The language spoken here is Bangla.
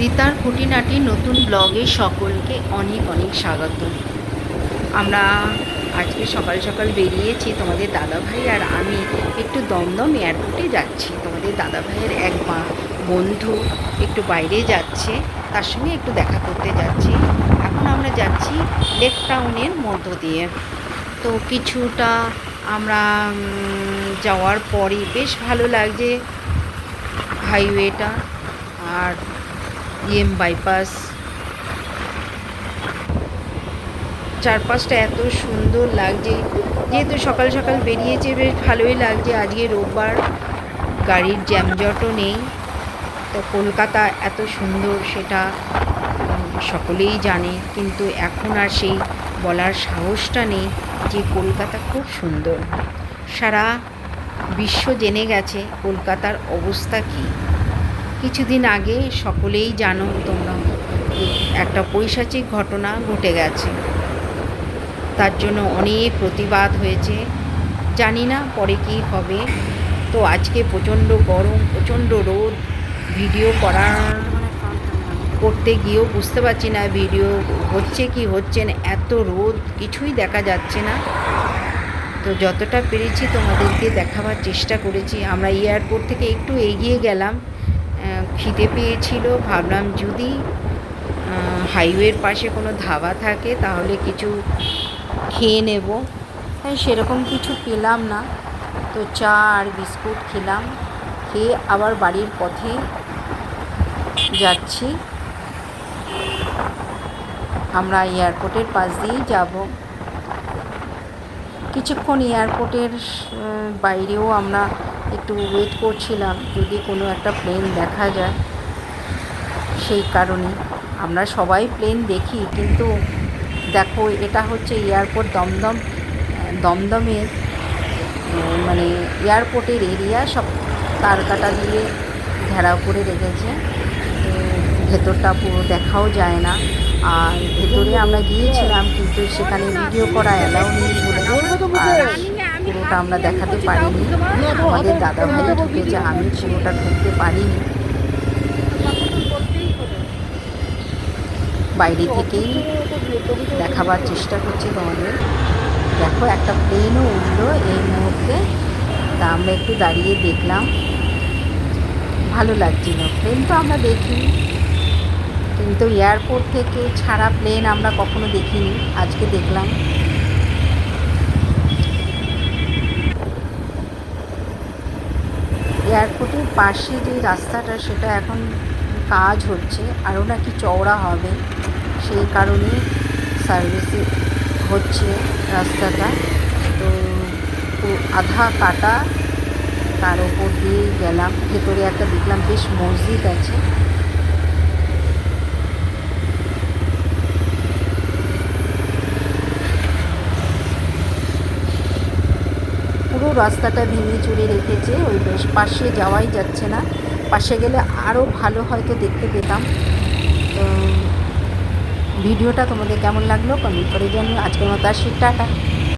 রিতার খুঁটিনাটি নতুন ব্লগে সকলকে অনেক অনেক স্বাগত। আমরা আজকে সকাল সকাল বেরিয়েছি, তোমাদের দাদাভাই আর আমি একটু দমদম এয়ারপোর্টে যাচ্ছি। তোমাদের দাদাভাইয়ের এক বন্ধু একটু বাইরে যাচ্ছে, তার সঙ্গে একটু দেখা করতে যাচ্ছি। এখন আমরা যাচ্ছি লেক টাউনের মধ্য দিয়ে। তো কিছুটা আমরা যাওয়ার পরে বেশ ভালো লাগছে হাইওয়েটা আর বাইপাস, চারপাশটা এত সুন্দর লাগছে। যেহেতু সকাল সকাল বেরিয়েছে বেশ ভালোই লাগছে। আজকে রোববার, গাড়ির জ্যামজটও নেই। তো কলকাতা এত সুন্দর সেটা সকলেই জানে, কিন্তু এখন আর সেই বলার সাহসটা নেই যে কলকাতা খুব সুন্দর। সারা বিশ্ব জেনে গেছে কলকাতার অবস্থা কী। কিছুদিন আগে সকলেই জানো তোমরা, একটা পৈশাচিক ঘটনা ঘটে গেছে, তার জন্য অনেক প্রতিবাদ হয়েছে। জানি না পরে কী হবে। তো আজকে প্রচণ্ড গরম, প্রচণ্ড রোদ, ভিডিও করতে গিয়েও বুঝতে পারছি না ভিডিও হচ্ছে কি হচ্ছে না, এত রোদ কিছুই দেখা যাচ্ছে না। তো যতটা পেরেছি তোমাদেরকে দেখাবার চেষ্টা করেছি। আমরা এয়ারপোর্ট থেকে একটু এগিয়ে গেলাম, খিদে পেয়েছিল, ভাবলাম যদি হাইওয়ের পাশে কোনো ধাবা থাকে তাহলে কিছু খেয়ে নেব। তাই সেরকম কিছু পেলাম না, তো চা আর বিস্কুট খেলাম। খেয়ে আবার বাড়ির পথে যাচ্ছি। আমরা এয়ারপোর্টের পাশ দিয়েই যাব। কিছুক্ষণ এয়ারপোর্টের বাইরেও আমরা একটু ওয়েট করছিলাম যদি কোনো একটা প্লেন দেখা যায়। সেই কারণে আমরা সবাই প্লেন দেখি, কিন্তু দেখো এটা হচ্ছে এয়ারপোর্ট দমদমের মানে এয়ারপোর্টের এরিয়া সব তার কাটা দিয়ে ঘেরাও করে রেখেছে। ভেতরটা পুরো দেখাও যায় না। আর ভেতরে আমরা গিয়েছিলাম, কিন্তু সেখানে ভিডিও করা অ্যালাউ নেই বলে পুরোটা আমরা দেখাতে পারিনি। আমাদের দাদাভাই ঢুকেছে, আমি পুরোটা ঢুকতে পারিনি। বাইরে থেকেই দেখাবার চেষ্টা করছি তোমাদের। দেখো একটা প্লেনও উঠলো এই মুহূর্তে, তা আমরা একটু দাঁড়িয়ে দেখলাম, ভালো লাগছিল। প্লেন তো আমরা দেখিনি, কিন্তু এয়ারপোর্ট থেকে ছাড়া প্লেন আমরা কখনো দেখিনি, আজকে দেখলাম। এয়ারপোর্টের পাশে যে রাস্তাটা সেটা এখন কাজ হচ্ছে, আরও নাকি চওড়া হবে, সেই কারণে সার্ভিসে হচ্ছে রাস্তাটা। তো আধা কাটা, তার ওপর দিয়ে গেলাম। ভেতরে একটা দেখলাম বেশ মসজিদ আছে। পুরো রাস্তাটা ভেঙে চুরে রেখেছে, ওই বেশ পাশে যাওয়াই যাচ্ছে না। পাশে গেলে আরও ভালো হয়তো দেখতে পেতাম। তো ভিডিওটা তোমাদের কেমন লাগলো কমেন্ট করে জানিও। আজকের মতো আসি, টাটা।